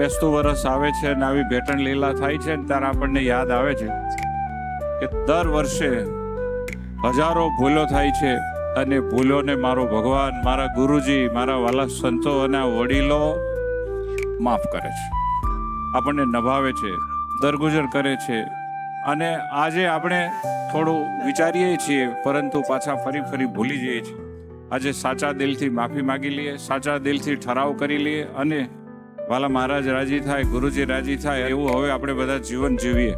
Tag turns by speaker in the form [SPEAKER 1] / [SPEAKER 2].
[SPEAKER 1] બેસતું વરસ આવે છે અને આવી ભેટણ લીલા થાય છે ત્યારે આપણને યાદ આવે છે કે દર વર્ષે હજારો ભૂલો થાય છે અને ભૂલોને મારો ભગવાન, મારા ગુરુજી, મારા વાલા સંતો અને આ વડીલો માફ કરે છે, આપણને નભાવે છે, દરગુજર કરે છે. અને આજે આપણે થોડું વિચારીએ છીએ પરંતુ પાછા ફરી ભૂલી જઈએ છીએ. આજે સાચા દિલથી માફી માગી લઈએ, સાચા દિલથી ઠરાવ કરી લઈએ અને વાલા મહારાજ રાજી થાય, ગુરુજી રાજી થાય એવું હવે આપણે બધા જીવન જીવીએ.